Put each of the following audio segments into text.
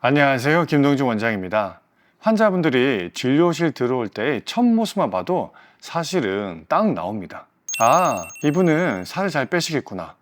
안녕하세요. 김동준 원장입니다. 환자분들이 진료실 들어올 때의 첫 모습만 봐도 사실은 딱 나옵니다. 아, 이분은 살을 잘 빼시겠구나.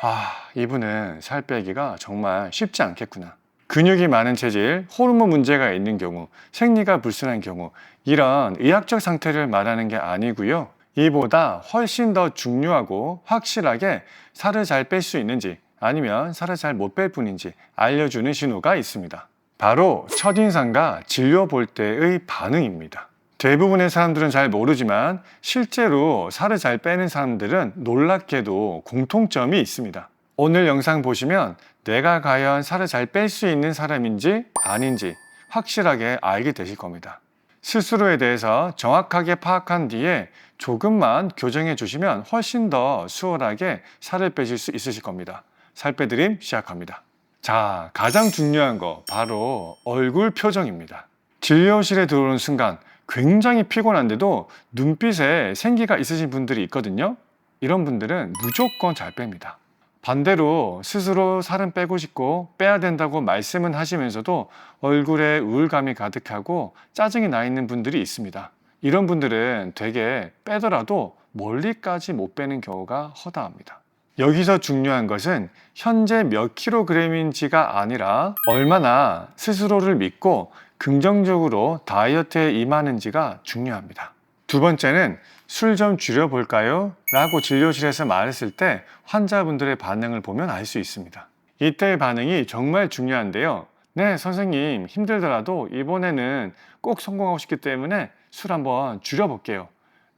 아, 이분은 살 빼기가 정말 쉽지 않겠구나. 근육이 많은 체질, 호르몬 문제가 있는 경우, 생리가 불순한 경우, 이런 의학적 상태를 말하는 게 아니고요. 이보다 훨씬 더 중요하고 확실하게 살을 잘 뺄 수 있는지, 아니면 살을 잘 못 뺄 뿐인지 알려주는 신호가 있습니다. 바로 첫인상과 진료 볼 때의 반응입니다. 대부분의 사람들은 잘 모르지만 실제로 살을 잘 빼는 사람들은 놀랍게도 공통점이 있습니다. 오늘 영상 보시면 내가 과연 살을 잘 뺄 수 있는 사람인지 아닌지 확실하게 알게 되실 겁니다. 스스로에 대해서 정확하게 파악한 뒤에 조금만 교정해 주시면 훨씬 더 수월하게 살을 빼실 수 있으실 겁니다. 살 빼드림 시작합니다. 자, 가장 중요한 거 바로 얼굴 표정입니다. 진료실에 들어오는 순간 굉장히 피곤한데도 눈빛에 생기가 있으신 분들이 있거든요. 이런 분들은 무조건 잘 뺍니다. 반대로 스스로 살은 빼고 싶고 빼야 된다고 말씀은 하시면서도 얼굴에 우울감이 가득하고 짜증이 나 있는 분들이 있습니다. 이런 분들은 되게 빼더라도 멀리까지 못 빼는 경우가 허다합니다. 여기서 중요한 것은 현재 몇 킬로그램인지가 아니라 얼마나 스스로를 믿고 긍정적으로 다이어트에 임하는지가 중요합니다. 두 번째는 술 좀 줄여볼까요? 라고 진료실에서 말했을 때 환자분들의 반응을 보면 알 수 있습니다. 이때의 반응이 정말 중요한데요. 네, 선생님 힘들더라도 이번에는 꼭 성공하고 싶기 때문에 술 한번 줄여볼게요.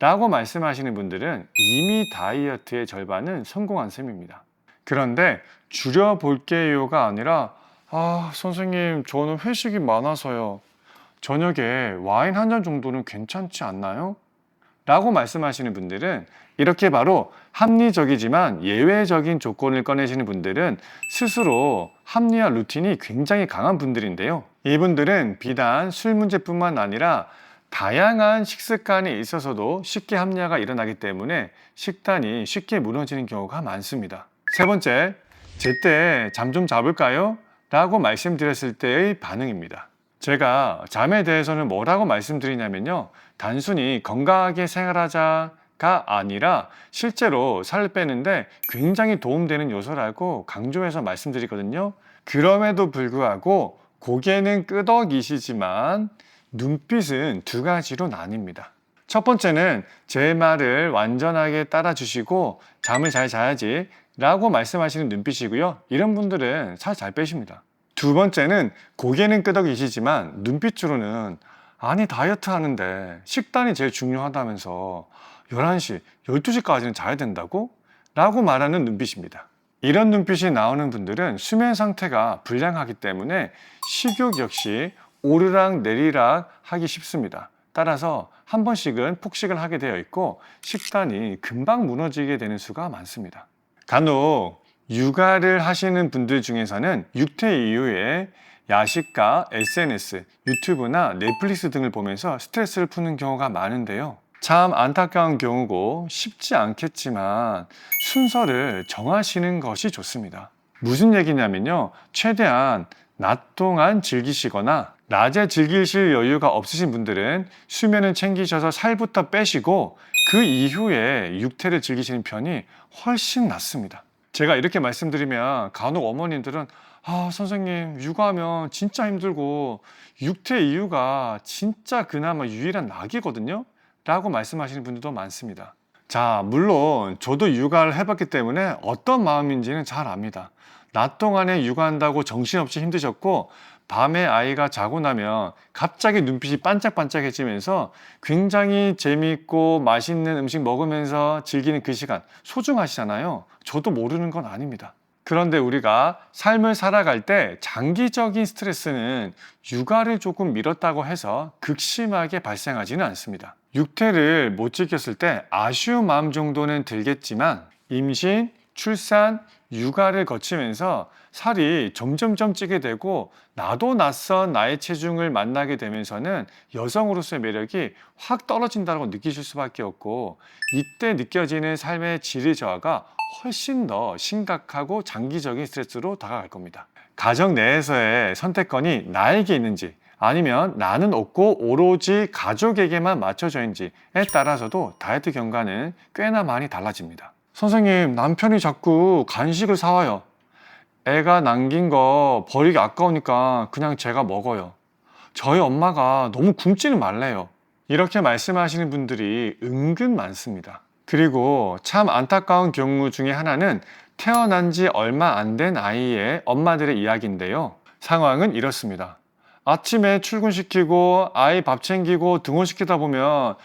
라고 말씀하시는 분들은 이미 다이어트의 절반은 성공한 셈입니다. 그런데 줄여볼게요가 아니라 선생님 저는 회식이 많아서요. 저녁에 와인 한 잔 정도는 괜찮지 않나요? 라고 말씀하시는 분들은 이렇게 바로 합리적이지만 예외적인 조건을 꺼내시는 분들은 스스로 합리화 루틴이 굉장히 강한 분들인데요. 이분들은 비단 술 문제뿐만 아니라 다양한 식습관에 있어서도 쉽게 합리화가 일어나기 때문에 식단이 쉽게 무너지는 경우가 많습니다. 세 번째, 제때 잠 좀 잡을까요? 라고 말씀드렸을 때의 반응입니다. 제가 잠에 대해서는 뭐라고 말씀드리냐면요. 단순히 건강하게 생활하자가 아니라 실제로 살을 빼는데 굉장히 도움되는 요소라고 강조해서 말씀드리거든요. 그럼에도 불구하고 고개는 끄덕이시지만 눈빛은 두 가지로 나뉩니다. 첫 번째는 제 말을 완전하게 따라주시고 잠을 잘 자야지 라고 말씀하시는 눈빛이고요. 이런 분들은 살 잘 빼십니다. 두 번째는 고개는 끄덕이시지만 눈빛으로는 아니 다이어트 하는데 식단이 제일 중요하다면서 11시, 12시까지는 자야 된다고? 라고 말하는 눈빛입니다. 이런 눈빛이 나오는 분들은 수면 상태가 불량하기 때문에 식욕 역시 오르락 내리락 하기 쉽습니다. 따라서 한 번씩은 폭식을 하게 되어 있고 식단이 금방 무너지게 되는 수가 많습니다. 간혹 육아를 하시는 분들 중에서는 육퇴 이후에 야식과 SNS, 유튜브나 넷플릭스 등을 보면서 스트레스를 푸는 경우가 많은데요. 참 안타까운 경우고 쉽지 않겠지만 순서를 정하시는 것이 좋습니다. 무슨 얘기냐면요. 최대한 낮 동안 즐기시거나 낮에 즐기실 여유가 없으신 분들은 수면을 챙기셔서 살부터 빼시고 그 이후에 육퇴를 즐기시는 편이 훨씬 낫습니다. 제가 이렇게 말씀드리면 간혹 어머님들은 선생님 육아하면 진짜 힘들고 육퇴 이유가 진짜 그나마 유일한 낙이거든요 라고 말씀하시는 분들도 많습니다. 자, 물론 저도 육아를 해봤기 때문에 어떤 마음인지는 잘 압니다. 낮 동안에 육아한다고 정신없이 힘드셨고 밤에 아이가 자고 나면 갑자기 눈빛이 반짝반짝해지면서 굉장히 재미있고 맛있는 음식 먹으면서 즐기는 그 시간 소중하시잖아요. 저도 모르는 건 아닙니다. 그런데 우리가 삶을 살아갈 때 장기적인 스트레스는 육아를 조금 미뤘다고 해서 극심하게 발생하지는 않습니다. 육퇴를 못 지켰을 때 아쉬운 마음 정도는 들겠지만 임신, 출산, 육아를 거치면서 살이 점점점 찌게 되고 나도 낯선 나의 체중을 만나게 되면서는 여성으로서의 매력이 확 떨어진다고 느끼실 수밖에 없고 이때 느껴지는 삶의 질의 저하가 훨씬 더 심각하고 장기적인 스트레스로 다가갈 겁니다. 가정 내에서의 선택권이 나에게 있는지 아니면 나는 없고 오로지 가족에게만 맞춰져 있는지에 따라서도 다이어트 경과는 꽤나 많이 달라집니다. 선생님, 남편이 자꾸 간식을 사와요. 애가 남긴 거 버리기 아까우니까 그냥 제가 먹어요. 저희 엄마가 너무 굶지는 말래요. 이렇게 말씀하시는 분들이 은근 많습니다. 그리고 참 안타까운 경우 중에 하나는 태어난 지 얼마 안 된 아이의 엄마들의 이야기인데요. 상황은 이렇습니다. 아침에 출근시키고 아이 밥 챙기고 등원시키다 보면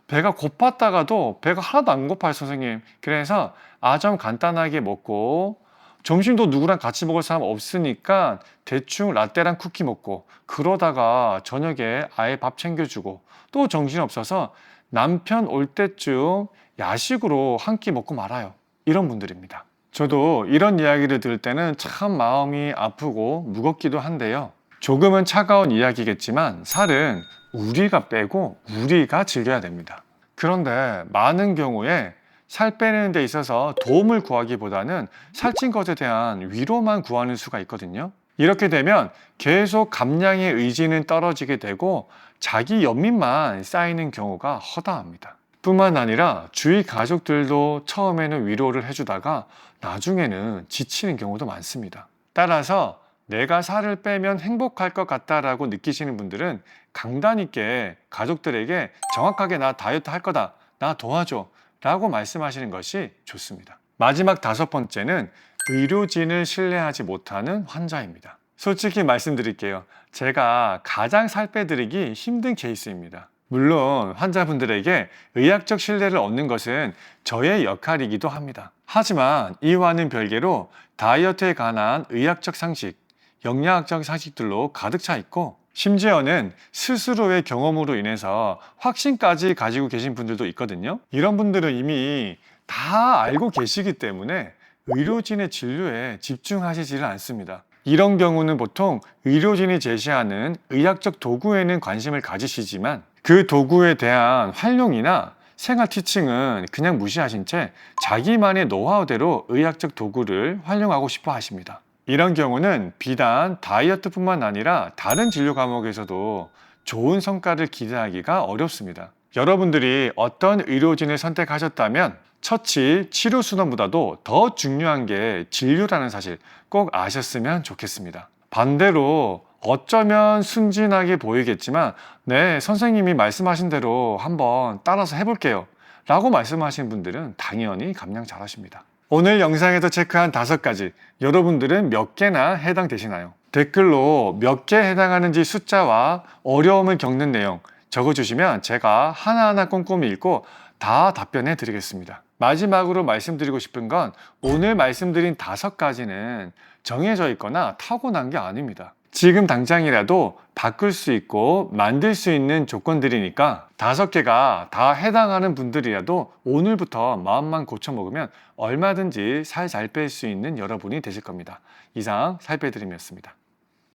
배가 고팠다가도 배가 하나도 안 고파요, 선생님. 그래서 좀 간단하게 먹고 점심도 누구랑 같이 먹을 사람 없으니까 대충 라떼랑 쿠키 먹고 그러다가 저녁에 아예 밥 챙겨주고 또 정신없어서 남편 올 때쯤 야식으로 한 끼 먹고 말아요. 이런 분들입니다. 저도 이런 이야기를 들을 때는 참 마음이 아프고 무겁기도 한데요. 조금은 차가운 이야기겠지만 살은 우리가 빼고 우리가 즐겨야 됩니다. 그런데 많은 경우에 살 빼는 데 있어서 도움을 구하기보다는 살찐 것에 대한 위로만 구하는 수가 있거든요. 이렇게 되면 계속 감량의 의지는 떨어지게 되고 자기 연민만 쌓이는 경우가 허다합니다. 뿐만 아니라 주위 가족들도 처음에는 위로를 해주다가 나중에는 지치는 경우도 많습니다. 따라서 내가 살을 빼면 행복할 것 같다라고 느끼시는 분들은 강단 있게 가족들에게 정확하게 나 다이어트 할 거다, 나 도와줘 라고 말씀하시는 것이 좋습니다. 마지막 5번째는 의료진을 신뢰하지 못하는 환자입니다. 솔직히 말씀드릴게요. 제가 가장 살 빼드리기 힘든 케이스입니다. 물론 환자분들에게 의학적 신뢰를 얻는 것은 저의 역할이기도 합니다. 하지만 이와는 별개로 다이어트에 관한 의학적 상식, 영양학적 상식들로 가득 차 있고 심지어는 스스로의 경험으로 인해서 확신까지 가지고 계신 분들도 있거든요. 이런 분들은 이미 다 알고 계시기 때문에 의료진의 진료에 집중하시지를 않습니다. 이런 경우는 보통 의료진이 제시하는 의학적 도구에는 관심을 가지시지만 그 도구에 대한 활용이나 생활 티칭은 그냥 무시하신 채 자기만의 노하우대로 의학적 도구를 활용하고 싶어 하십니다. 이런 경우는 비단 다이어트뿐만 아니라 다른 진료 과목에서도 좋은 성과를 기대하기가 어렵습니다. 여러분들이 어떤 의료진을 선택하셨다면 처치, 치료 순환보다도 더 중요한 게 진료라는 사실 꼭 아셨으면 좋겠습니다. 반대로 어쩌면 순진하게 보이겠지만 네, 선생님이 말씀하신 대로 한번 따라서 해볼게요 라고 말씀하시는 분들은 당연히 감량 잘하십니다. 오늘 영상에서 체크한 5가지, 여러분들은 몇 개나 해당되시나요? 댓글로 몇 개 해당하는지 숫자와 어려움을 겪는 내용 적어주시면 제가 하나하나 꼼꼼히 읽고 다 답변해 드리겠습니다. 마지막으로 말씀드리고 싶은 건 오늘 말씀드린 5가지는 정해져 있거나 타고난 게 아닙니다. 지금 당장이라도 바꿀 수 있고 만들 수 있는 조건들이니까 5개가 다 해당하는 분들이라도 오늘부터 마음만 고쳐먹으면 얼마든지 살 잘 뺄 수 있는 여러분이 되실 겁니다. 이상 살 빼드림이었습니다.